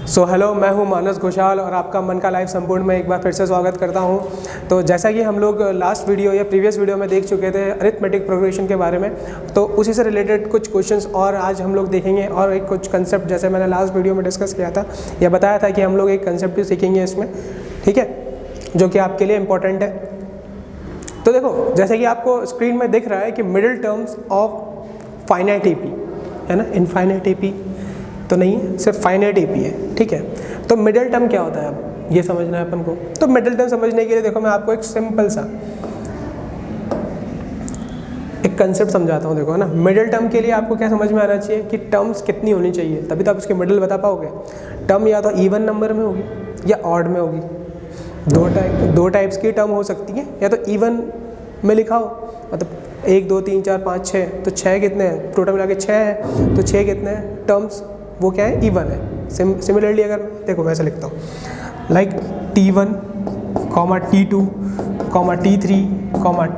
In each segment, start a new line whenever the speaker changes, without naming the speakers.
Hello, मैं हूं मानस घोषाल और आपका मन का लाइव संपूर्ण में एक बार फिर से स्वागत करता हूं। तो जैसा कि हम लोग लास्ट वीडियो या प्रीवियस वीडियो में देख चुके थे अरिथमेटिक प्रोग्रेशन के बारे में, तो उसी से रिलेटेड कुछ क्वेश्चंस और आज हम लोग देखेंगे और एक कुछ कंसेप्ट जैसे मैंने लास्ट वीडियो में डिस्कस किया था या बताया था कि हम लोग एक कंसेप्ट सीखेंगे इसमें, ठीक है, जो कि आपके लिए इम्पोर्टेंट है। तो देखो, जैसे कि आपको स्क्रीन में दिख रहा है कि middle terms of finite AP है ना, इनफाइनाइट एपी तो नहीं है, सिर्फ फाइनाइट एपी है, ठीक है। तो मिडिल टर्म क्या होता है, अब ये समझना है अपन को। तो मिडिल टर्म समझने के लिए देखो, मैं आपको एक सिंपल सा एक कंसेप्ट समझाता हूँ। देखो है ना, मिडिल टर्म के लिए आपको क्या समझ में आना चाहिए कि टर्म्स कितनी होनी चाहिए, तभी तो आप उसके मिडिल बता पाओगे। टर्म या तो इवन नंबर में होगी या ऑड में होगी। दो टाइप्स की टर्म हो सकती है, या तो इवन में लिखा हो, मतलब 1 2 3 4 5 6, तो 6 कितने हैं, टोटल मिला के 6 है, तो 6 कितने हैं टर्म्स, वो क्या है, इवन है। सिमिलरली अगर देखो मैं ऐसा लिखता हूँ like T1, T2, T3,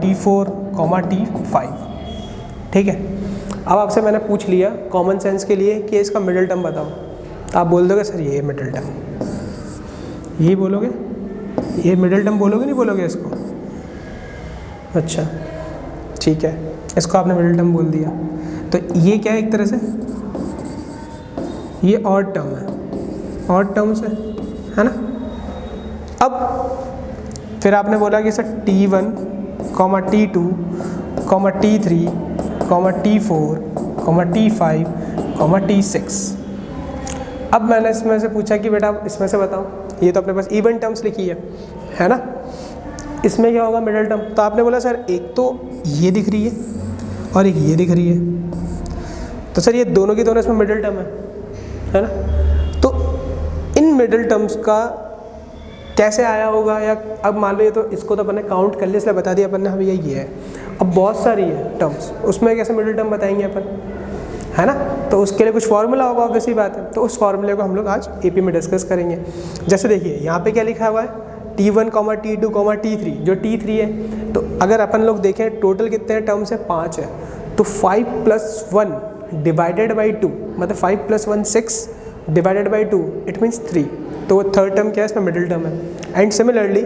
T4, T5, ठीक है। अब आपसे मैंने पूछ लिया कॉमन सेंस के लिए कि इसका मिडिल टर्म बताओ, तो आप बोल दोगे सर ये मिडिल टर्म, यही बोलोगे, ये मिडिल टर्म बोलोगे नहीं बोलोगे इसको? अच्छा ठीक है, इसको आपने मिडिल टर्म बोल दिया। तो ये क्या है, एक तरह से ये ऑड टर्म है, ऑड टर्म्स है ना। अब फिर आपने बोला कि sir T1, T2, T3, T4, T5, T6। अब मैंने इसमें से पूछा कि बेटा इसमें से बताओ, ये तो अपने पास इवन टर्म्स लिखी है ना, इसमें क्या होगा मिडिल टर्म? तो आपने बोला सर एक तो ये दिख रही है और एक ये दिख रही है, तो सर ये दोनों की दोनों इसमें मिडिल टर्म है ना। तो इन मिडिल टर्म्स का कैसे आया होगा, या अब मान लो ये तो इसको तो अपन ने काउंट कर लिया इसलिए बता दिया अपन ने, हमें ये है। अब बहुत सारी है टर्म्स, उसमें कैसे मिडिल टर्म बताएंगे अपन, है ना। तो उसके लिए कुछ फार्मूला होगा, ऑब्वियस सी बात है। तो उस फार्मूले को हम लोग आज एपी में डिस्कस करेंगे। जैसे देखिए यहाँ पे क्या लिखा हुआ है, T1, T2, T3, जो T3 है, तो अगर अपन लोग देखें टोटल कितने हैं टर्म्स है, 5 है। तो 5 + 1 डिवाइडेड बाई 2, मतलब 5 + 1 6 डिवाइडेड बाई 2, इट मीन्स 3। तो वो थर्ड टर्म क्या है, इसमें मिडिल टर्म है। एंड सिमिलरली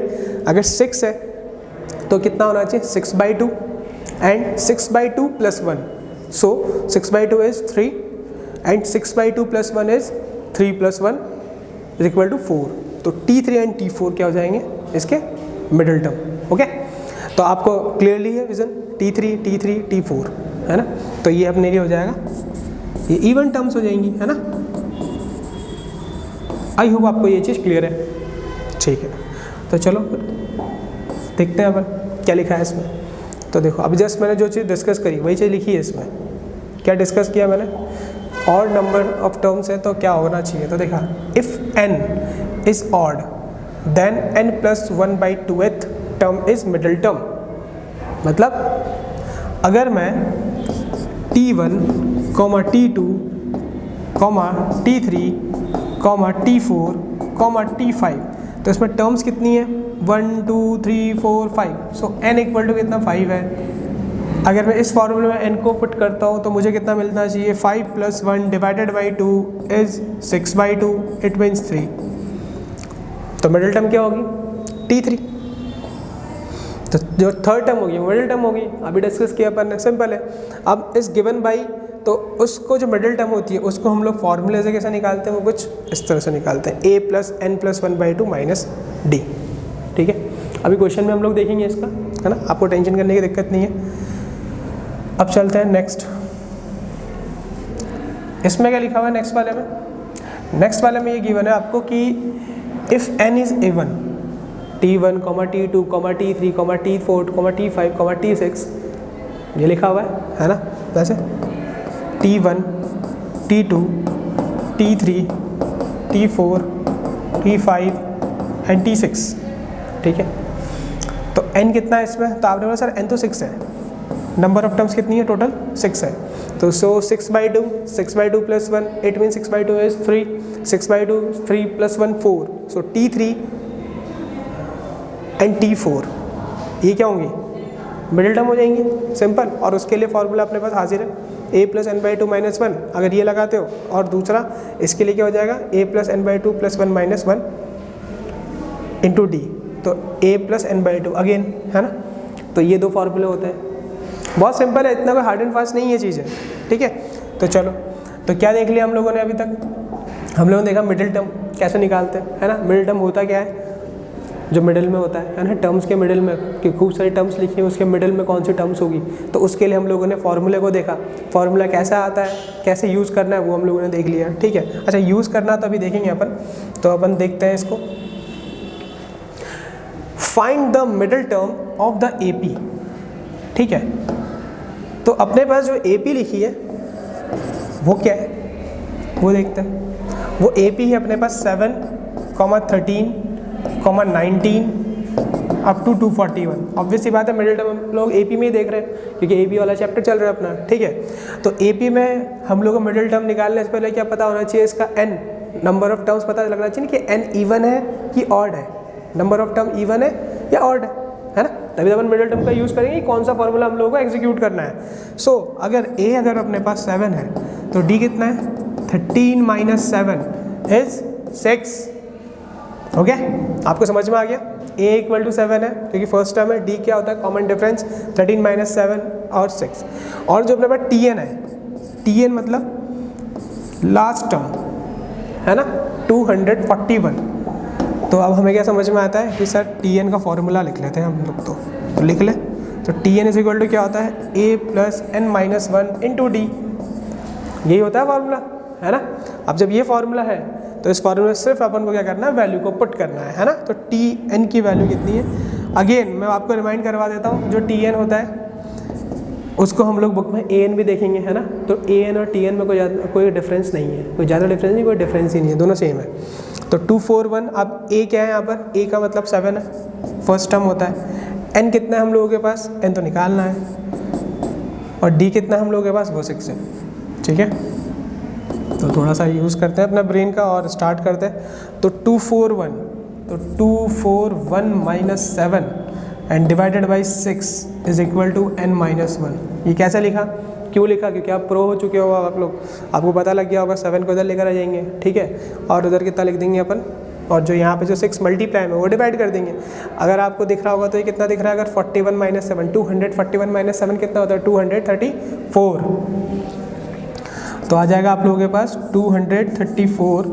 अगर 6 है तो कितना होना चाहिए, 6/2 and 6/2 + 1, so 6/2 is 3 and 6/2 + 1 is 3 + 1 = 4। तो T3 एंड T4 क्या हो जाएंगे, इसके मिडिल टर्म। ओके, तो आपको क्लियरली है विजन, T3, T4 है ना। तो ये अपने लिए हो जाएगा, ये इवन टर्म्स हो जाएंगी, है ना। आई होप आपको ये चीज़ क्लियर है, ठीक है। तो चलो देखते हैं अपन क्या लिखा है इसमें। तो देखो अभी जस्ट मैंने जो चीज़ डिस्कस करी वही चीज़ लिखी है इसमें। क्या डिस्कस किया मैंने, ऑड नंबर ऑफ टर्म्स है तो क्या होना चाहिए। तो देखा, if n is odd then n + 1/2th term is middle term. मतलब अगर मैं T1, T2, T3, T4, T5, तो इसमें टर्म्स कितनी है, 1 2 3 4 5। सो n = कितना, 5 है। अगर मैं इस फॉर्मूले में n को पुट करता हूँ तो मुझे कितना मिलना चाहिए, 5 + 1 divided by 2 is 6/2, it means 3। तो मिडिल टर्म क्या होगी, T3। तो जो थर्ड टर्म होगी वो मिडिल टर्म होगी, अभी डिस्कस किया अपन ने, सिंपल है। अब इस गिवन बाई, तो उसको जो मिडिल टर्म होती है उसको हम लोग फॉर्मूले से कैसे निकालते हैं, वो कुछ इस तरह से निकालते हैं, a + n + 1/2 - d, ठीक है। अभी क्वेश्चन में हम लोग देखेंगे इसका, है ना, आपको टेंशन करने की दिक्कत नहीं है। अब चलते हैं नेक्स्ट। इसमें क्या लिखा हुआ है नेक्स्ट वाले में, नेक्स्ट वाले में ये गिवन है आपको कि if n is even, T1, T2, T3, T4, T5, T6, ये लिखा हुआ है ना। वैसे T1, T2, T3, T4, T5 and T6, ठीक है। तो n कितना है इसमें, तो आपने बोला सर n तो 6 है, नंबर ऑफ टर्म्स कितनी है, टोटल 6 है। तो सो 6/2 + 1, it mean 6/2 is 3, 6/2 3 + 1 4। So T3 and T4 ये क्या होंगी, मिडिल टर्म हो जाएंगी, सिंपल। और उसके लिए फॉर्मूला अपने पास हाजिर है, A plus N by two minus one, अगर ये लगाते हो, और दूसरा इसके लिए क्या हो जाएगा A plus N by two plus one minus one into D, तो A plus N by two again, है ना। तो ये दो फॉर्मूले होते हैं, बहुत सिंपल है, इतना कोई हार्ड एंड फास्ट नहीं है चीज़ें, ठीक है। तो चलो, तो क्या देख लिया हम लोगों ने अभी तक? हम लोगों ने देखा मिडिल टर्म कैसे निकालते हैं, है ना। मिडिल टर्म होता क्या है? जो मिडिल में होता है ना, टर्म्स के मिडिल में, कि खूब सारी टर्म्स लिखी है, उसके मिडिल में कौन सी टर्म्स होगी, तो उसके लिए हम लोगों ने फॉर्मूले को देखा, फॉर्मूला कैसा आता है, कैसे यूज़ करना है, वो हम लोगों ने देख लिया, ठीक है। अच्छा, यूज़ करना तो अभी देखेंगे अपन, तो अपन देखते हैं इसको। Find the middle term of the A P, ठीक है। तो अपने पास जो ए पी लिखी है वो क्या है, वो देखते हैं। वो ए पी है अपने पास 7, 13, 19 अप टू 241। ऑब्वियसली बात है, मिडिल टर्म हम लोग ए पी में ही देख रहे हैं, क्योंकि ए पी वाला चैप्टर चल रहा है अपना, ठीक है। तो ए पी में हम लोग को मिडिल टर्म निकालने से पहले क्या पता होना चाहिए, इसका एन, नंबर ऑफ टर्म्स पता लगना चाहिए कि एन इवन है कि ऑड है, नंबर ऑफ टर्म इवन है या ऑड है ना, तभी अपन मिडिल टर्म का यूज़ करेंगे कौन सा फॉर्मूला हम लोगों को एग्जीक्यूट करना है। सो अगर अपने पास 7 है तो डी कितना है, 13 माइनस 7 इज 6, ओके। आपको समझ में आ गया, a इक्वल टू 7 है क्योंकि फर्स्ट टर्म है, d क्या होता है, कॉमन डिफरेंस 13 माइनस 7 और 6, और जो अपने पास tn है, tn मतलब लास्ट टर्म है ना, 241। तो अब हमें क्या समझ में आता है कि सर tn का फॉर्मूला लिख लेते हैं हम लोग, तो लिख ले। तो tn इज इक्वल टू क्या होता है, a plus n minus one into d, यही होता है फार्मूला, है ना। अब जब ये फार्मूला है तो इस फार्मूले में सिर्फ अपन को क्या करना है, वैल्यू को पुट करना है ना। तो tn की वैल्यू कितनी है, अगेन मैं आपको रिमाइंड करवा देता हूँ, जो tn होता है उसको हम लोग बुक में an भी देखेंगे, है ना। तो an और tn में कोई डिफरेंस नहीं है, कोई ज़्यादा डिफरेंस नहीं, कोई डिफरेंस ही नहीं है, दोनों सेम है। तो 241, अब a क्या है यहाँ पर, a का मतलब 7 है, फर्स्ट टर्म होता है। n कितना है हम लोगों के पास, n तो निकालना है, और d कितना है हम लोगों के पास, वो 6 है, ठीक है। तो थोड़ा सा यूज़ करते हैं अपना ब्रेन का और स्टार्ट करते हैं। तो 241, तो 241 minus 7 and divided by 6 is equal to n minus 1। ये कैसे लिखा, क्यों लिखा, क्योंकि आप प्रो हो चुके हो आप लोग, आपको पता लग गया होगा 7 को इधर लेकर आ जाएंगे, ठीक है, और उधर कितना लिख देंगे अपन, और जो यहाँ पे जो 6 मल्टीप्लाई में वो डिवाइड कर देंगे। अगर आपको दिख रहा होगा तो ये कितना दिख रहा है, अगर 41 माइनस 7, 241 माइनस 7 कितना होता है, 234। तो आ जाएगा आप लोगों के पास 234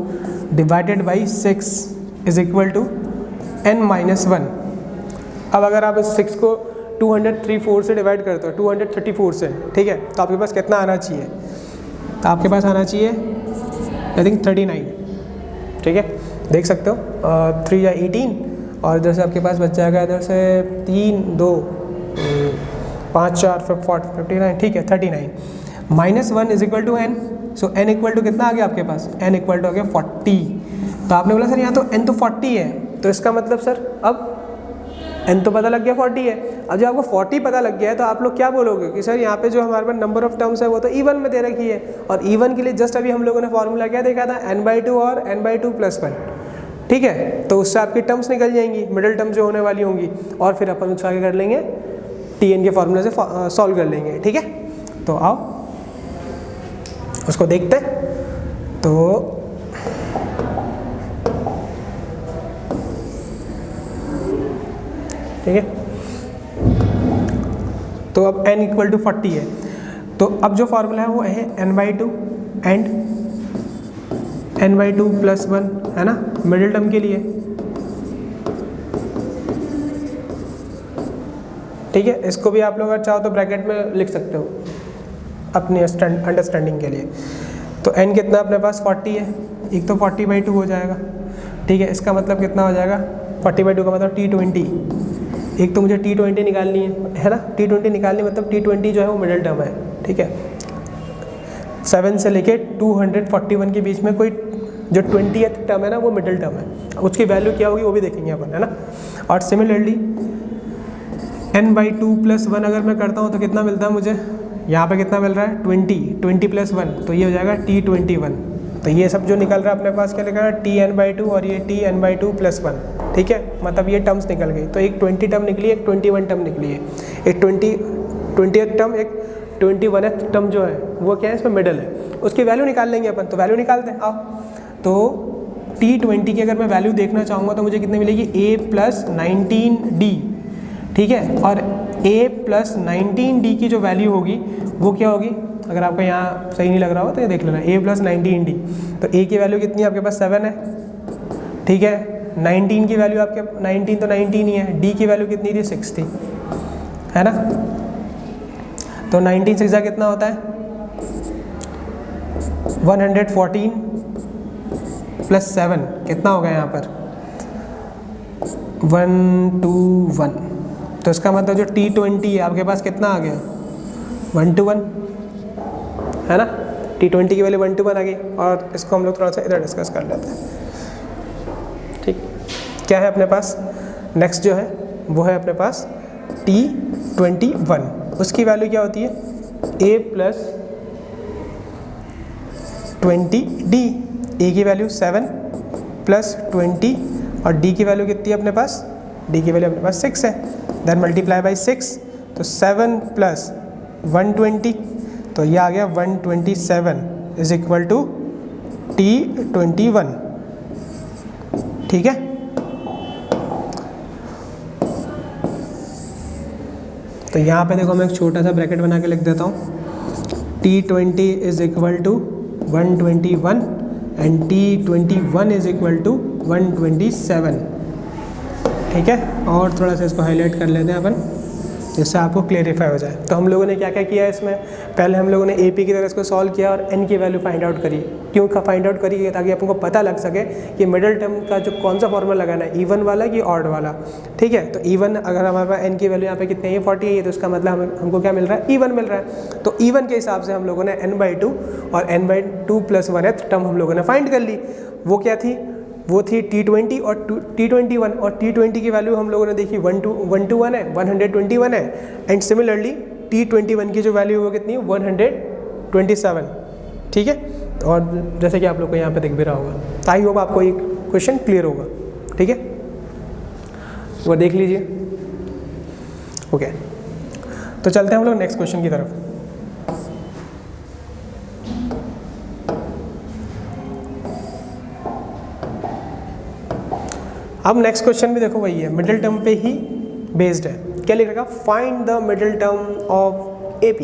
divided by 6 is equal to n minus 1। अब अगर आप इस 6 को 234 से डिवाइड करते हो, 234 से, ठीक है, तो आपके पास कितना आना चाहिए, तो आपके पास आना चाहिए आई थिंक 39, ठीक है, देख सकते हो, 3 या 18, और इधर से आपके पास बच जाएगा, इधर से 3 2 5 4 59, ठीक है, 39 minus 1 is equal to n। So n equal to कितना आ गया आपके पास, n इक्वल टू आ गया 40। तो आपने बोला सर यहाँ तो n तो 40 है, तो इसका मतलब सर अब n तो पता लग गया 40 है। अब जब आपको 40 पता लग गया है तो आप लोग क्या बोलोगे कि सर यहाँ पे जो हमारे पास नंबर ऑफ टर्म्स है वो तो इवन में दे रखी है, और इवन के लिए जस्ट अभी हम लोगों ने फॉर्मूला क्या देखा था, n/2 और n/2 + 1, ठीक है। तो उससे आपकी टर्म्स निकल जाएंगी, मिडिल टर्म्स जो होने वाली होंगी, और फिर अपन उसको आगे कर लेंगे, tn के फॉर्मूले से सॉल्व कर लेंगे, ठीक है। तो आओ उसको देखते हैं। तो ठीक है, तो अब n इक्वल टू 40 है, तो अब जो फार्मूला है वो है n/2 एंड n/2 + 1, है ना, मिडिल टर्म के लिए, ठीक है। इसको भी आप लोग अगर चाहो तो ब्रैकेट में लिख सकते हो अपनी अंडरस्टैंडिंग के लिए। तो n कितना अपने पास 40 है, एक तो 40/2 हो जाएगा, ठीक है। इसका मतलब कितना हो जाएगा, 40/2 का मतलब T20, एक तो मुझे T20 निकालनी है ना, T20 निकालनी मतलब T20 जो है वो मिडिल टर्म है, ठीक है। 7 से लेके 241 के बीच में कोई जो 20th टर्म है ना वो मिडिल टर्म है, उसकी वैल्यू क्या होगी वो भी देखेंगे अपन, है ना। और सिमिलरली n/2 + 1 अगर मैं करता हूँ तो कितना मिलता है मुझे, यहाँ पे कितना मिल रहा है 20 + 1, तो ये हो जाएगा T21। तो ये सब जो निकल रहा है अपने पास क्या लिखा है, Tn/2 और ये Tn/2 + 1, ठीक है, मतलब ये टर्म्स निकल गई। तो एक 20 टर्म निकली, एक 21 टर्म निकली है, एक 20th टर्म, एक 21th टर्म जो है वो क्या है, इसमें मिडल है, उसकी वैल्यू निकाल लेंगे अपन। तो वैल्यू निकालते हैं, आओ। तो T20 की अगर मैं वैल्यू देखना चाहूँगा तो मुझे कितने मिलेगी, A+19D, ठीक है। और A+19D की जो वैल्यू होगी वो क्या होगी, अगर आपको यहाँ सही नहीं लग रहा हो तो ये देख लेना, A+19D। तो A की वैल्यू कितनी है आपके पास, 7 है, ठीक है। 19 की वैल्यू आपके 19 तो 19 ही है। D की वैल्यू कितनी थी, 6 थी, है ना। तो 19 6 कितना होता है, 114 + 7 कितना होगा यहाँ पर, 121। तो इसका मतलब जो T20 है आपके पास कितना आ गया, 121, है ना। T20 की वैल्यू 121 आ गई। और इसको हम लोग थोड़ा सा इधर डिस्कस कर लेते हैं, ठीक। क्या है अपने पास, नेक्स्ट जो है वो है अपने पास T21। उसकी वैल्यू क्या होती है, A+20D। A की वैल्यू 7 + 20 और D की वैल्यू कितनी है अपने पास, D की वैल्यू अपने पास 6 है। देन मल्टीप्लाई बाई 6, तो 7 + 120, तो ये आ गया 127 = T21, ठीक है। तो यहाँ पे देखो मैं एक छोटा सा ब्रैकेट बना के लिख देता हूँ, T20 = 121 एंड T21 = 127, ठीक है। और थोड़ा सा इसको हाईलाइट कर लेते हैं अपन, जिससे आपको क्लेरिफाई हो जाए। तो हम लोगों ने क्या क्या किया है इसमें, पहले हम लोगों ने AP की तरह इसको सॉल्व किया और N की वैल्यू फाइंड आउट करी। क्यों फाइंड आउट करी, ताकि आपको पता लग सके कि मिडिल टर्म का जो कौन सा फॉर्मूला लगाना है, इवन वाला कि ऑड वाला, ठीक है। तो इवन, अगर हमारे पास N की वैल्यू यहाँ पे कितनी है, 40 है, तो उसका मतलब हमको क्या मिल रहा है, इवन मिल रहा है। तो इवन के हिसाब से हम लोगों ने n/2 और n/2 + 1th टर्म हम लोगों ने फाइंड कर ली। वो क्या थी, वो थी T20 और T21। और T20 की वैल्यू हम लोगों ने देखी 121 है, 121 है। एंड सिमिलरली T21 की जो वैल्यू है वो कितनी है, 127, ठीक है। और जैसे कि आप लोग को यहाँ पे दिख भी रहा होगा, तो आई होप आपको ये क्वेश्चन क्लियर होगा, ठीक है। वो देख लीजिए, ओके। तो चलते हैं हम लोग नेक्स्ट क्वेश्चन की तरफ। अब नेक्स्ट क्वेश्चन भी देखो वही है, मिडिल टर्म पे ही बेस्ड है। क्या लिख रखा, find the middle term of AP।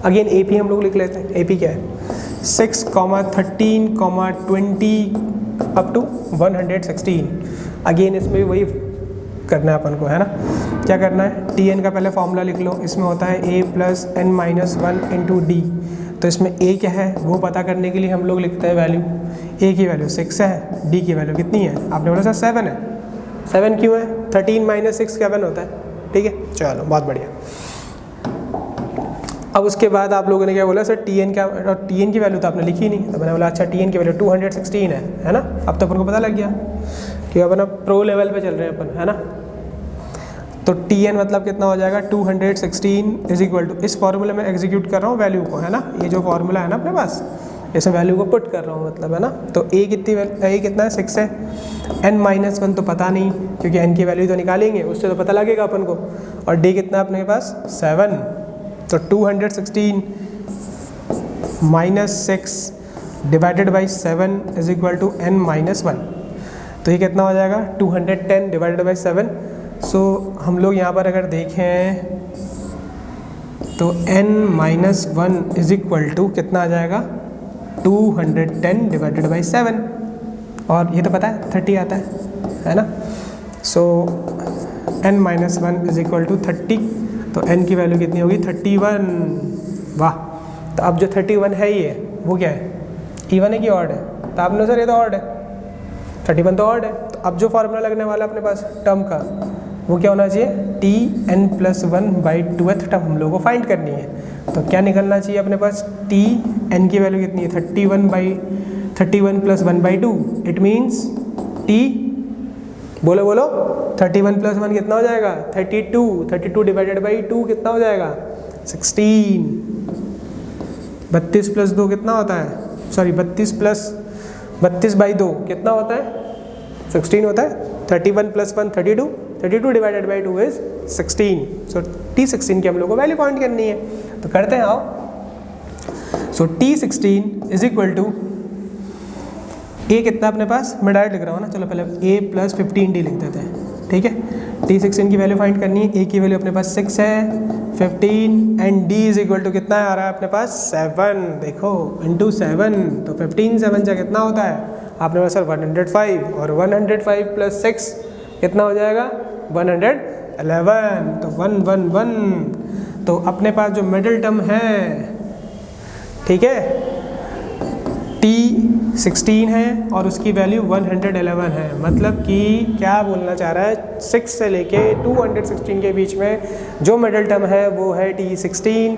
Again AP हम लोग लिख लेते हैं। AP क्या है, 6, 13, 20 अप टू 116। अगेन इसमें भी वही करना है अपन को, है ना। क्या करना है, Tn का पहले फॉर्मूला लिख लो। इसमें होता है A+n-1 × D। तो इसमें A क्या है वो पता करने के लिए हम लोग लिखते हैं वैल्यू। A की वैल्यू 6 है, D की वैल्यू कितनी है, आपने बोला सर 7 है। 7 क्यों है, 13 - 6 7 होता है, ठीक है। चलो बहुत बढ़िया। अब उसके बाद आप लोगों ने क्या बोला, सर Tn क्या, और Tn की वैल्यू तो आपने लिखी नहीं। तो मैंने बोला अच्छा Tn की वैल्यू 216 है ना। अब तो अपन को पता लग गया कि अपन अब प्रो लेवल पे चल रहे हैं अपन, है ना। तो Tn मतलब कितना हो जाएगा, 216 = इस फॉर्मूले में एग्जीक्यूट कर रहा हूँ वैल्यू को, है ना। ये जो फॉर्मूला है ना अपने पास, इसमें वैल्यू को पुट कर रहा हूँ मतलब, है ना। तो A कितना है, 6 है। n-1 तो पता नहीं, क्योंकि n की वैल्यू तो निकालेंगे, उससे तो पता लगेगा अपन को। और D कितना है अपने पास, 7। तो 216 - 6 / 7 = n-1। तो ये कितना हो जाएगा, 210 / 7। सो हम लोग यहाँ पर अगर देखें तो n-1 = कितना आ जाएगा, 210 / 7। और ये तो पता है 30 आता है ना। सो n-1 = 30। तो n की वैल्यू कितनी होगी, 31। वाह। तो अब जो 31 है ये वो क्या है, इवन है कि ऑड है। तो आपने सर ये तो ऑड है, 31 तो ऑड है। तो अब जो फॉर्मूला लगने वाला अपने पास टर्म का, वो क्या होना चाहिए, Tn+1/2th टर्म हम लोगों को फाइंड करनी है। तो क्या निकलना चाहिए अपने पास, Tn की वैल्यू कितनी है, 31 + 1/2। इट मीन्स T, बोलो 31 + 1 कितना हो जाएगा, 32 / 2 कितना हो जाएगा, 16। 32 + 2 कितना होता है, सॉरी 32 + 2 कितना होता है, 16 होता है। 31 + 1 32, 32 divided by 2 is 16। So T16 की हम लोग को वैल्यू फाइंड करनी है, तो करते हैं आओ। सो T16 इज इक्वल टू ए कितना अपने पास, मैं डायरेक्ट लिख रहा हूँ ना, चलो पहले a प्लस 15d लिख देते हैं, ठीक है। T16 की वैल्यू फाइंड करनी है, a की वैल्यू अपने पास 6 है, 15 and d is equal to कितना आ रहा है अपने पास 7, देखो इंटू 7, तो 15 7 से कितना होता है आपने पास सर 105, और 105 प्लस 6 कितना हो जाएगा 111, तो 111, तो अपने पास जो मिडिल टर्म है, ठीक है, T16 है और उसकी वैल्यू 111 है, मतलब कि क्या बोलना चाह रहा है 6 से लेके 216 के बीच में जो मिडिल टर्म है वो है T16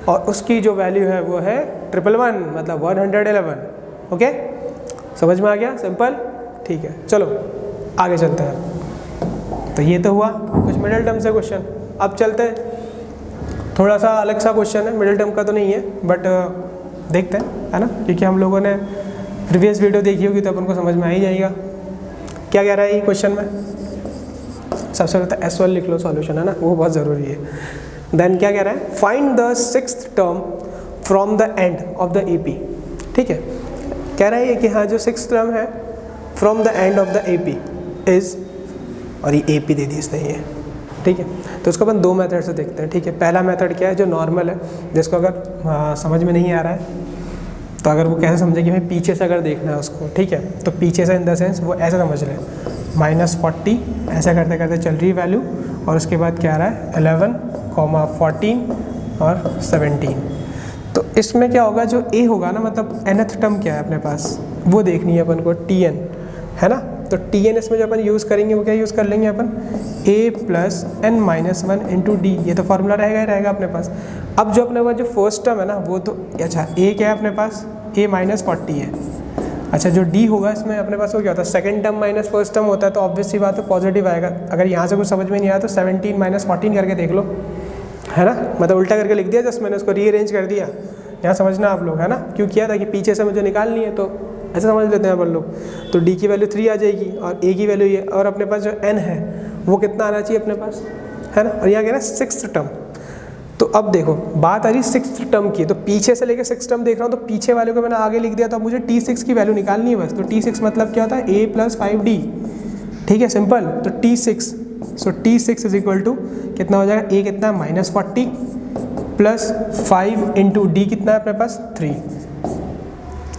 और उसकी जो वैल्यू है वो है 111, मतलब 111। ओके, समझ में आ गया, सिंपल, ठीक है। चलो आगे चलते हैं। तो ये तो हुआ कुछ मिडिल टर्म से क्वेश्चन। अब चलते हैं, थोड़ा सा अलग सा क्वेश्चन है, मिडिल टर्म का तो नहीं है बट देखते हैं, है ना, क्योंकि हम लोगों ने प्रीवियस वीडियो देखी होगी तो अपन को समझ में आ ही जाएगा क्या कह रहा है ये क्वेश्चन में। सबसे पहले तो S1 लिख लो सॉल्यूशन, है ना, वो बहुत ज़रूरी है। देन क्या कह रहा है, find the 6th term from the end of the AP, ठीक है। कह रहा है कि हाँ जो 6th टर्म है from the end of the AP is, और ये AP दे दी इसने ये, ठीक है। तो उसको अपन दो मेथड से देखते हैं, ठीक है। पहला मेथड क्या है जो नॉर्मल है, जिसको अगर समझ में नहीं आ रहा है तो अगर वो कैसे समझे कि भाई पीछे से अगर देखना है उसको, ठीक है, तो पीछे से इन द सेंस वो ऐसे समझ ले, -40 ऐसा करते करते चल रही वैल्यू, और उसके बाद क्या आ रहा है 11, 14 और 17। तो इसमें क्या होगा, जो A होगा ना, मतलब nth टर्म क्या है अपने पास वो देखनी है अपन को, Tn, है ना। तो Tn इसमें जो अपन यूज़ करेंगे वो क्या यूज़ कर लेंगे अपन, a plus n minus 1 into D, ये तो फॉर्मूला रहेगा ही रहेगा अपने पास। अब जो अपने पास जो फर्स्ट टर्म है ना वो तो अच्छा a क्या है अपने पास, a -40 है। अच्छा जो d होगा इसमें अपने पास वो क्या होता है, second term minus first term होता है, तो ऑब्वियस सी बात है पॉजिटिव आएगा। अगर यहाँ से कुछ समझ में नहीं आया तो 17 - 14 करके देख लो, है ना, मतलब उल्टा करके लिख दिया, जस्ट मैंने उसको रीअरेंज कर दिया। यहाँ समझना आप लोग, है ना, क्यों किया था कि पीछे से मुझे निकालनी है, तो ऐसे समझ लेते हैं अपन लोग। तो d की वैल्यू 3 आ जाएगी और a की वैल्यू ये, और अपने पास जो n है वो कितना आना चाहिए अपने पास, है ना। और यहाँ कह रहा है 6th टर्म। तो अब देखो बात आ रही 6th टर्म की, तो पीछे से लेकर 6th टर्म देख रहा हूँ, तो पीछे वाले को मैंने आगे लिख दिया, तो अब मुझे T6 की वैल्यू निकालनी है बस। तो T6 मतलब क्या होता है, a प्लस 5d, ठीक है, सिंपल। तो T6, so T6 is equal to कितना हो जाएगा, a कितना है -40 प्लस 5 इंटू डी कितना है अपने पास 3,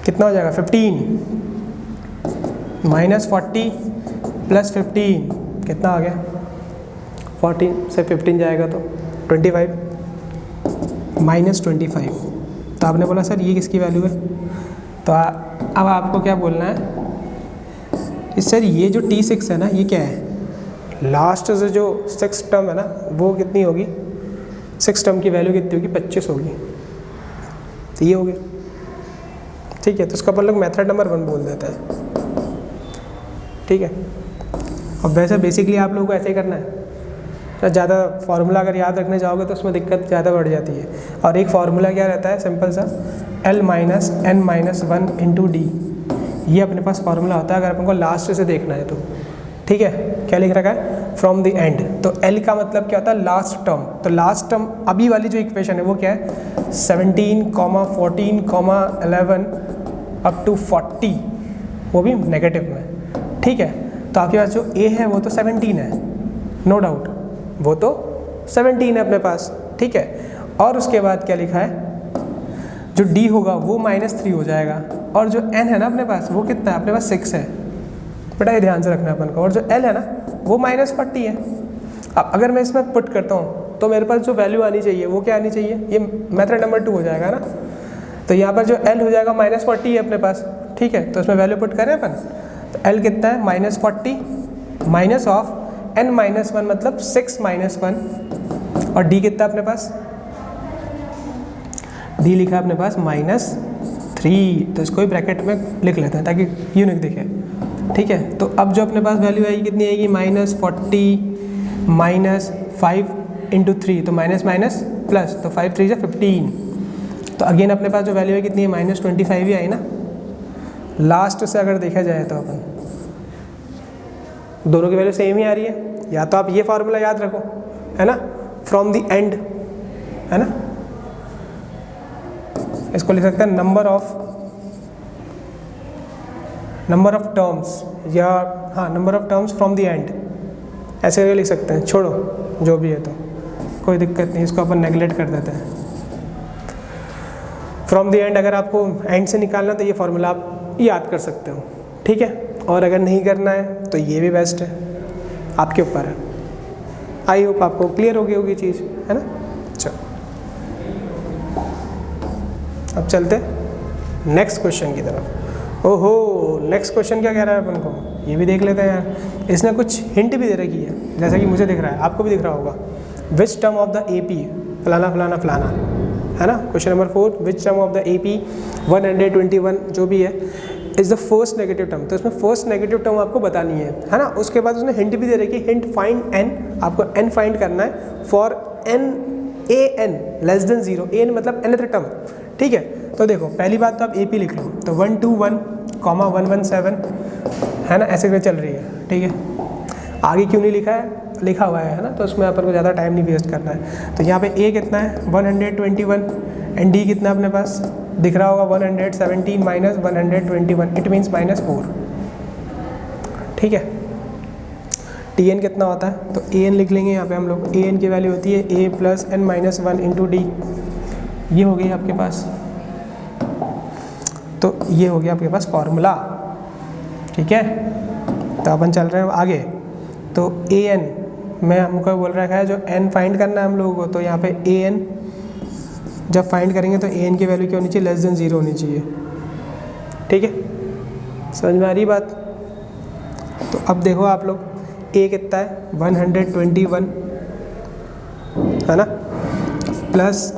कितना हो जाएगा 15, -40 प्लस 15 कितना आ गया, 14 से 15 जाएगा तो 25, -25। तो आपने बोला सर ये किसकी वैल्यू है, तो अब आपको क्या बोलना है, सर ये जो T6 है ना ये क्या है, लास्ट से जो 6th टर्म है ना वो कितनी होगी, 6th टर्म की वैल्यू कितनी होगी, 25 होगी, तो ये होगी, ठीक है। तो उसका अपन लोग मेथड नंबर 1 बोल देते हैं, ठीक है। और वैसे बेसिकली आप लोगों को ऐसे ही करना है, ज़्यादा फार्मूला अगर याद रखने जाओगे तो उसमें दिक्कत ज़्यादा बढ़ जाती है। और एक फार्मूला क्या रहता है सिंपल सा, L minus n minus 1 into D, ये अपने पास फार्मूला होता है अगर अपन को लास्ट से देखना है तो, ठीक है। क्या लिख रखा है, फ्रॉम द एंड, तो L का मतलब क्या होता है, लास्ट टर्म। तो लास्ट टर्म अभी वाली जो इक्वेशन है वो क्या है, 17, 14, 11 अप टू 40, वो भी नेगेटिव में, ठीक है। तो आपके पास जो A है वो तो 17 है, नो डाउट, वो तो 17 है अपने पास, ठीक है। और उसके बाद क्या लिखा है, जो D होगा वो -3 हो जाएगा, और जो N है ना अपने पास वो कितना है अपने पास 6 है, बेटा ये ध्यान से रखना है अपन को। और जो L है ना वो -40 है। अब अगर मैं इसमें पुट करता हूँ तो मेरे पास जो वैल्यू आनी चाहिए वो क्या आनी चाहिए, ये मेथड नंबर 2 हो जाएगा ना। तो यहाँ पर जो L हो जाएगा -40 है अपने पास, ठीक है। तो इसमें वैल्यू पुट करें अपन, तो L कितना है -40 माइनस ऑफ n माइनस 1 मतलब 6 माइनस 1, और D कितना अपने पास, D लिखा है अपने पास -3, तो इसको ही ब्रैकेट में लिख लेते हैं ताकि यूनिक दिखे, ठीक है। तो अब जो अपने पास वैल्यू आएगी कितनी आएगी, -40 माइनस 5 इंटू 3, तो माइनस माइनस प्लस, तो 5 3 15। तो अगेन अपने पास जो वैल्यू है कितनी है, -25 ही आई ना। लास्ट से अगर देखा जाए तो अपन दोनों की वैल्यू सेम ही आ रही है, या तो आप ये फार्मूला याद रखो, है ना, फ्रॉम द एंड, है ना, इसको लिख सकते हैं नंबर ऑफ टर्म्स, या हाँ number of terms from the end, ऐसे करके लिख सकते हैं। छोड़ो जो भी है तो कोई दिक्कत नहीं, इसको अपन नेगलेक्ट कर देते हैं। फ्रॉम द एंड अगर आपको एंड से निकालना तो ये फार्मूला आप याद कर सकते हो, ठीक है। और अगर नहीं करना है तो ये भी बेस्ट है, आपके ऊपर है। आई होप आपको क्लियर हो गई होगी चीज़, है ना। चलो अब चलते नेक्स्ट क्वेश्चन की तरफ। ओहो, नेक्स्ट क्वेश्चन क्या कह रहा है अपन को, ये भी देख लेते हैं यार। इसने कुछ हिंट भी दे रखी है, जैसा कि मुझे दिख रहा है, आपको भी दिख रहा होगा। Which term of the AP फलाना फलाना फलाना, है ना। Question number 4, which term of the AP 121 जो भी है is the first negative term. तो इसमें फर्स्ट नेगेटिव टर्म आपको बतानी है ना। उसके बाद उसने हिंट भी दे रखी है, हिंट फाइंड n, आपको n फाइंड करना है for n an less than 0, an मतलब nth टर्म, ठीक है। तो देखो पहली बात तो आप AP लिख लो, तो 121, 117, है ना, ऐसे करके चल रही है, ठीक है। आगे क्यों नहीं लिखा है, लिखा हुआ है ना, तो उसमें अपन को ज़्यादा टाइम नहीं वेस्ट करना है। तो यहाँ पे A कितना है 121 एंड D कितना अपने पास दिख रहा होगा 117 माइनस 121, इट मीन्स -4, ठीक है। TN कितना होता है, तो AN लिख लेंगे यहाँ पे हम लोग। AN की वैल्यू होती है A plus n minus 1 into D, ये हो गई आपके पास। तो ये हो गया आपके पास फॉर्मूला, ठीक है। तो अपन चल रहे हैं आगे। तो AN में हमको बोल रखा है जो n फाइंड करना है हम लोगों को, तो यहाँ पे AN जब फाइंड करेंगे तो AN की वैल्यू क्या होनी चाहिए, लेस देन 0 होनी चाहिए, ठीक है। समझ में आ रही बात। तो अब देखो आप लोग, A कितना है 121, है ना, प्लस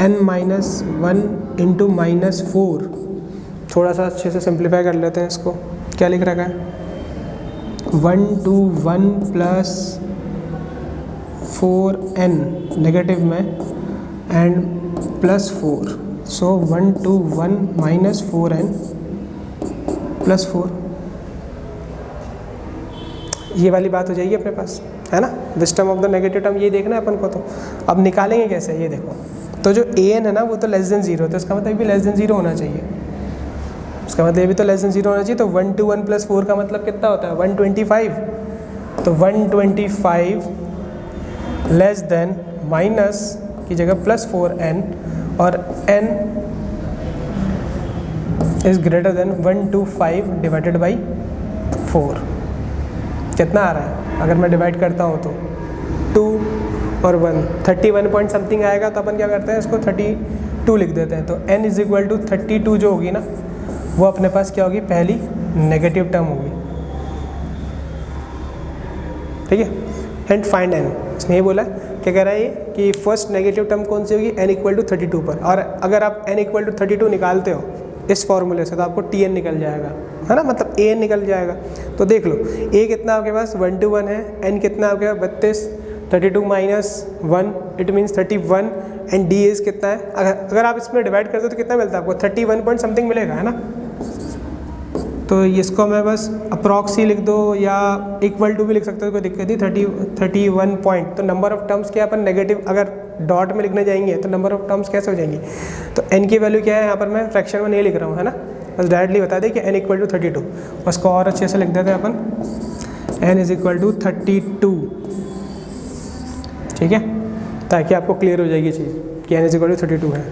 n माइनस 1 इंटू -4। थोड़ा सा अच्छे से सिंप्लीफाई कर लेते हैं इसको। क्या लिख रखा है 121 प्लस 4n नेगेटिव में and plus 4, so 121 minus 4n plus 4, ये वाली बात हो जाएगी अपने पास, है ना। Which term of the negative term, ये देखना है अपन को। तो अब निकालेंगे कैसे, ये देखो। तो जो AN है ना वो तो लेस देन 0, तो इसका मतलब भी लेस देन 0 होना चाहिए, इसका मतलब ये भी तो लेस देन 0 होना चाहिए। तो 121 प्लस 4 का मतलब कितना होता है 125, तो 125 लेस देन माइनस की जगह प्लस 4n, और n is greater than 125 divided by 4। कितना आ रहा है, अगर मैं डिवाइड करता हूँ तो 2 और 1 31 पॉइंट समथिंग आएगा। तो अपन क्या करते हैं, इसको 32 लिख देते हैं। तो n इज इक्वल टू 32 जो होगी ना, वो अपने पास क्या होगी, पहली नेगेटिव टर्म होगी, ठीक है। एंड फाइंड n, इसने ये बोला क्या कह रहा है ये कि फर्स्ट नेगेटिव टर्म कौन सी होगी, n इक्वल टू 32 पर। और अगर आप n इक्वल टू 32 निकालते हो इस फॉर्मूले से, तो आपको TN निकल जाएगा, है ना, मतलब AN निकल जाएगा। तो देख लो A कितना आपके पास 121 है, n कितना आपके पास 32, 32 minus 1 it means 31, and D is कितना है, अगर आप इसमें डिवाइड करते हो तो कितना मिलता है आपको 31 पॉइंट समथिंग मिलेगा, है ना। तो इसको मैं बस अप्रॉक्सी लिख दो या इक्वल टू भी लिख सकते हो, कोई दिक्कत नहीं। 31 पॉइंट, तो नंबर ऑफ टर्म्स क्या अपन नेगेटिव अगर डॉट में लिखने जाएंगे तो नंबर ऑफ टर्म्स कैसे हो जाएंगी। तो n की वैल्यू क्या है, यहाँ पर मैं फ्रैक्शन में नहीं लिख रहा हूँ, है ना, बस डायरेक्टली बता दें कि n इक्वल टू 32। उसको और अच्छे से लिख देते हैं अपन, n इज इक्वल टू 32, ठीक है, ताकि आपको क्लियर हो जाएगी चीज़ कि n इज इक्वल टू 32 है।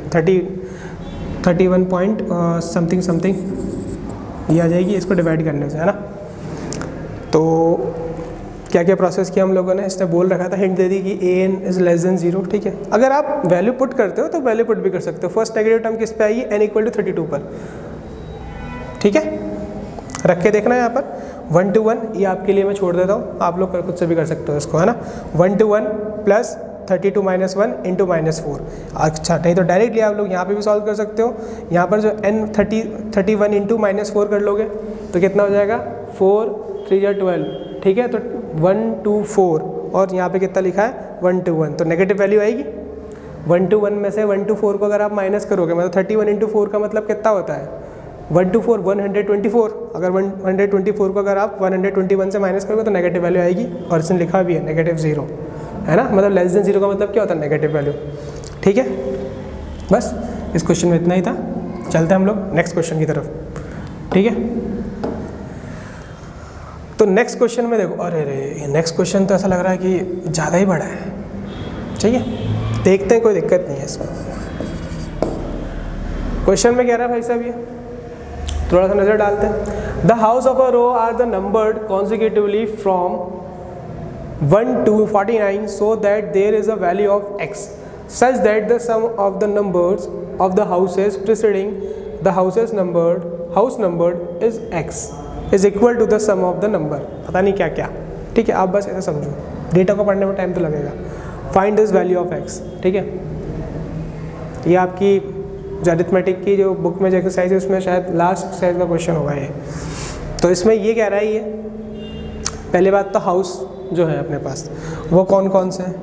31 पॉइंट समथिंग समथिंग ये आ जाएगी इसको डिवाइड करने से, है ना। तो क्या क्या प्रोसेस किया हम लोगों ने, इसने बोल रखा था, हिंट दे दी कि AN इज लेस देन 0, ठीक है। अगर आप वैल्यू पुट करते हो तो वैल्यू पुट भी कर सकते हो। फर्स्ट नेगेटिव टर्म किस पे आएगी, n इक्वल टू 32 पर, ठीक है। रख के देखना है यहाँ पर 1 to 1, ये आपके लिए मैं छोड़ देता हूँ, आप लोग खुद से भी कर सकते हो इसको, है ना। 1 to 1 प्लस 32 माइनस 1 इंटू -4। अच्छा, नहीं तो डायरेक्टली आप लोग यहाँ पे भी सॉल्व कर सकते हो। यहाँ पर जो n31 इंटू -4 कर लोगे तो कितना हो जाएगा 4 3 या 12, ठीक है। तो 1 to 4 और यहाँ पे कितना लिखा है 1 to 1, तो नेगेटिव वैल्यू आएगी। 1 to 1 में से 1 to 4 को अगर आप माइनस करोगे मतलब 31 इंटू 4 का मतलब कितना होता है 1 to 4 124, अगर 124 को अगर आप 121 से माइनस करोगे तो नेगेटिव वैल्यू आएगी, और इसने लिखा भी है -0, है ना, मतलब लेस देन 0 का मतलब क्या होता है, नेगेटिव वैल्यू। ठीक है, बस इस क्वेश्चन में इतना ही था। चलते हैं हम लोग नेक्स्ट क्वेश्चन की तरफ। ठीक है, तो नेक्स्ट क्वेश्चन में देखो, अरे नेक्स्ट क्वेश्चन तो ऐसा लग रहा है कि ज़्यादा ही बड़ा है। ठीक है, देखते हैं, कोई दिक्कत नहीं है इसमें। क्वेश्चन में कह रहा है भाई साहब, ये थोड़ा सा नज़र डालते हैं। The house of a row are the numbered consecutively from 1 to 49 so that there is a value of x such that the sum of the numbers of the houses preceding the houses numbered house numbered is x is equal to the sum of the number। पता नहीं क्या क्या। ठीक है, आप बस ऐसा समझो, डेटा को पढ़ने में टाइम तो लगेगा। Find this value of x। ठीक है, ये आपकी जो अरिथमेटिक की जो बुक में जो एक्सरसाइज है उसमें शायद लास्ट एक्सरसाइज का क्वेश्चन होगा ये। तो इसमें ये कह रहा है, ये पहली बात तो हाउस जो है अपने पास वो कौन कौन से हैं,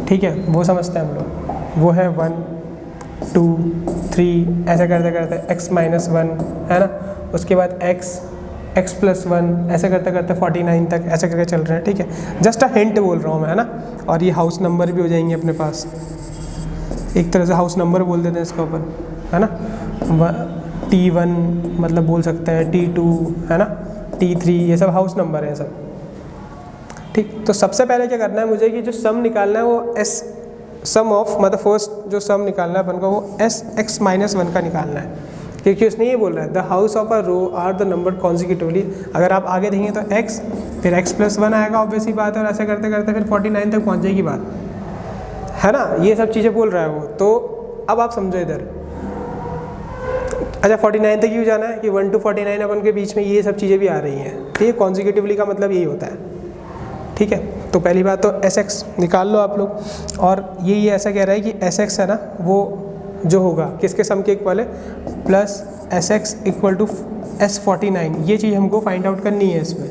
ठीक है, वो समझते हैं हम लोग। वो है 1 2 3 ऐसे करते करते x -1 है ना, उसके बाद x +1 ऐसे करते करते 49 तक ऐसे करके चल रहे हैं। ठीक है, जस्ट अ हिंट बोल रहा हूँ मैं, है ना। और ये हाउस नंबर भी हो जाएंगे अपने पास, एक तरह से हाउस नंबर बोल देते हैं इसके ऊपर, है ना। T1 मतलब बोल सकते हैं, T2 है ना, T3, ये सब हाउस नंबर है सब। ठीक, तो सबसे पहले क्या करना है मुझे कि जो सम निकालना है वो s सम ऑफ, मतलब फर्स्ट जो सम निकालना है अपन को वो x -1 का निकालना है, क्योंकि उसने ये बोल रहा है the house of a row are the number consecutively. अगर आप आगे देखेंगे तो x फिर x +1 आएगा, ऑब्वियस ही बात है, और ऐसे करते करते फिर 49 तक पहुँच जाएगी बात, है ना। ये सब चीज़ें बोल रहा है वो। तो अब आप समझो इधर, अच्छा 49 तक क्यों जाना है कि 1 to 49 अपन के बीच में ये सब चीज़ें भी आ रही हैं। ठीक है, कॉन्जिक्यूटिवली का मतलब यही होता है। ठीक है, तो पहली बात तो Sx निकाल लो आप लोग, और ये ऐसा कह रहा है कि Sx है ना वो जो होगा किसके सम के इक्वल है, प्लस Sx = S49। ये चीज़ हमको फाइंड आउट करनी है इसमें।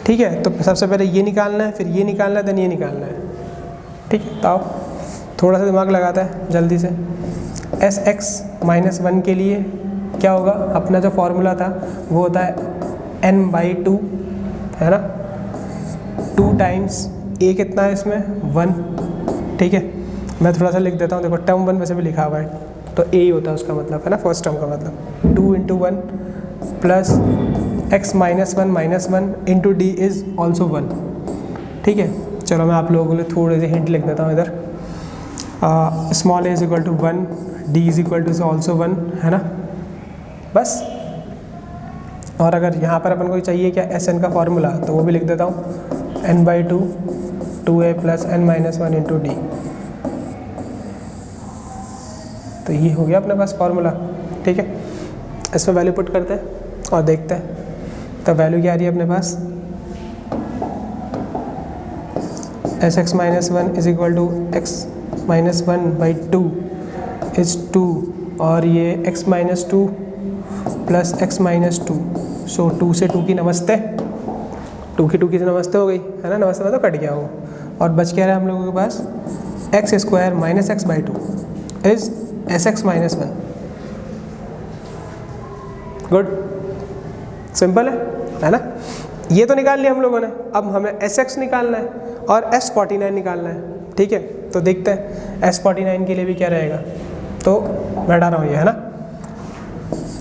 ठीक है, तो सबसे पहले ये निकालना है, फिर ये निकालना है, देन ये निकालना है। ठीक है, तो आओ थोड़ा सा दिमाग लगाता है जल्दी से। Sx -1 के लिए क्या होगा, अपना जो फॉर्मूला था वो होता है n/2, है ना। 2 टाइम्स a कितना है इसमें 1। ठीक है, मैं थोड़ा सा लिख देता हूँ, देखो टर्म 1 वैसे भी लिखा हुआ है तो a ही होता है उसका मतलब, है ना, फर्स्ट टर्म का मतलब। 2 × 1 plus x -1 into d is also 1। ठीक है, चलो मैं आप लोगों के लिए थोड़े से हिंट लिख देता हूँ इधर। स्मॉल a = 1, d = ऑल्सो 1, है ना, बस। और अगर यहाँ पर अपन को चाहिए क्या Sn का फॉर्मूला, तो वो भी लिख देता हूँ, n/2 2a + n -1 into d। तो ये हो गया अपने पास फॉर्मूला। ठीक है, इसमें वैल्यू पुट करते हैं और देखते हैं। तो वैल्यू क्या आ रही है अपने पास, Sx -1 = x -1/2 इज़ 2, और ये x -2 प्लस x -2, सो 2 से 2 की नमस्ते, 2 की से नमस्ते हो गई, है ना, नमस्ते मतलब कट गया वो। और बच क्या रहा है हम लोगों के पास, x² - x/2 is Sx -1। Good, simple है ना। ये तो निकाल लिया हम लोगों ने, अब हमें Sx निकालना है और S49 निकालना है। ठीक है, तो देखते हैं S49 के लिए भी क्या रहेगा। तो मैं हटा रहा हूँ ये, है ना,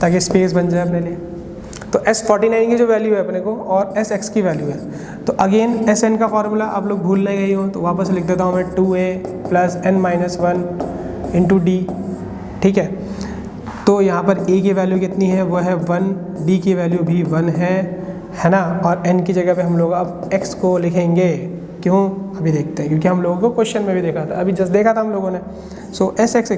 ताकि स्पेस बन जाए अपने लिए। तो S49 की जो वैल्यू है अपने को और Sx की वैल्यू है, तो अगेन Sn का फॉर्मूला आप लोग भूल नहीं गई हो तो वापस लिख देता हूँ मैं, 2a + n -1 इंटू d। ठीक है, तो यहाँ पर a की वैल्यू कितनी है, वो है 1, d की वैल्यू भी 1 है ना, और n की जगह पे हम लोग अब x को लिखेंगे। क्यों, अभी देखते हैं, क्योंकि हम लोगों को क्वेश्चन में भी देखा था, अभी जस्ट देखा था हम लोगों ने। सो Sx =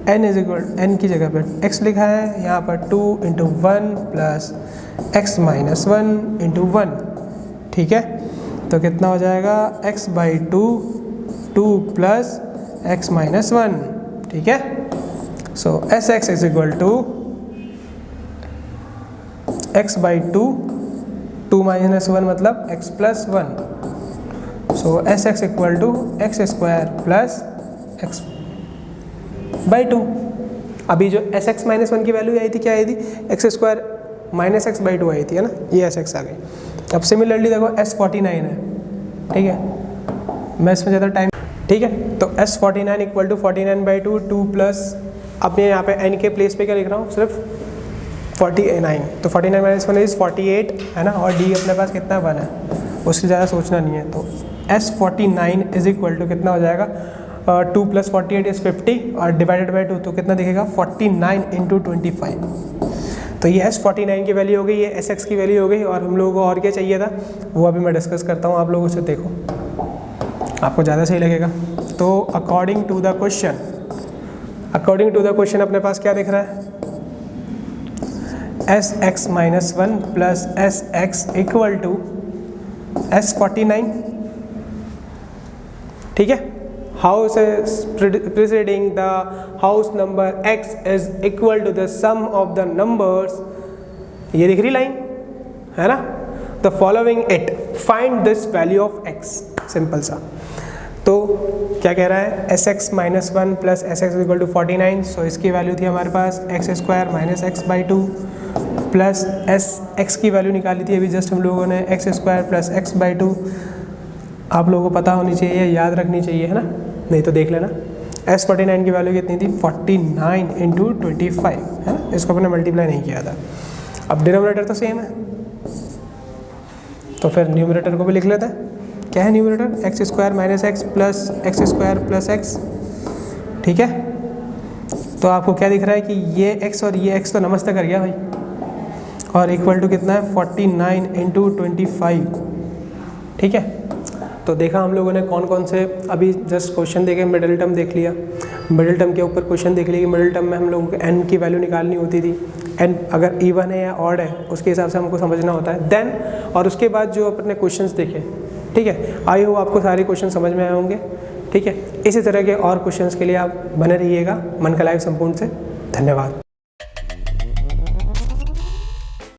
n की जगह पर x लिखा है, यहाँ पर 2 × 1 प्लस x -1 इंटू 1। ठीक है, तो कितना हो जाएगा, x/2 2 प्लस x -1। ठीक है, सो Sx = x/2 2 - 1 मतलब x + 1। सो Sx = x² + x/2। अभी जो एस एक्स माइनस वन की वैल्यू आई थी क्या आई थी, X square minus X by two आई थी, है ना, ये एस एक्स आ गई। अब सिमिलरली देखो S49 है, ठीक है, मैं इसमें ज़्यादा टाइम, ठीक है, तो S49 इक्वल टू 49/2 2 प्लस, अब मैं यहाँ पे n के प्लेस पे क्या लिख रहा हूँ, सिर्फ 49, तो 49 माइनस 1 इज़ 48, है ना, और d अपने पास कितना 1 है, उससे ज़्यादा सोचना नहीं है। तो S49 इज इक्वल टू कितना हो जाएगा, 2 प्लस 48 इज़ 50 और डिवाइडेड बाई 2 तो कितना दिखेगा 49 इंटू 25। तो ये S49 की वैल्यू हो गई, ये SX की वैल्यू हो गई, और हम लोगों को और क्या चाहिए था वो अभी मैं डिस्कस करता हूँ आप लोगों से, देखो आपको ज़्यादा सही लगेगा। तो अकॉर्डिंग टू द क्वेश्चन अपने पास क्या दिख रहा है, SX minus 1 plus SX equal to S49, ठीक है, house preceding the house number x is equal to the sum of the numbers, ये दिख रही लाइन है ना, the following it find this value of x, simple सा। तो क्या कह रहा है, S X minus 1 plus S X equal to 49, so इसकी वैल्यू थी हमारे पास X square minus X by 2 plus S X की वैल्यू निकाली थी अभी जस्ट हम लोगों ने, X square plus X by 2, आप लोगों को पता होनी चाहिए, याद रखनी चाहिए, है ना, नहीं तो देख लेना। S49 की वैल्यू कितनी थी 49 इंटू 25, है ना, इसको अपने मल्टीप्लाई नहीं किया था। अब डिनोमिनेटर तो सेम है, तो फिर न्यूमरेटर को भी लिख लेते हैं, क्या है numerator, x square minus x plus x square plus x, ठीक है। तो आपको क्या दिख रहा है कि ये x और ये x तो नमस्ते कर गया भाई, और इक्वल टू कितना है 49 इंटू 25, ठीक है। तो देखा हम लोगों ने कौन कौन से, अभी जस्ट क्वेश्चन देखे, मिडिल टर्म देख लिया, मिडिल टर्म के ऊपर क्वेश्चन देख लिया कि मिडिल टर्म में हम लोगों को n की वैल्यू निकालनी होती थी, n अगर इवन है या ऑड है उसके हिसाब से हमको समझना होता है देन, और उसके बाद जो अपने क्वेश्चंस देखे, ठीक है, आई होप आपको सारे क्वेश्चन समझ में आए होंगे, ठीक है। इसी तरह के और क्वेश्चंस के लिए आप बने रहिएगा मन का लाइव संपूर्ण से। धन्यवाद।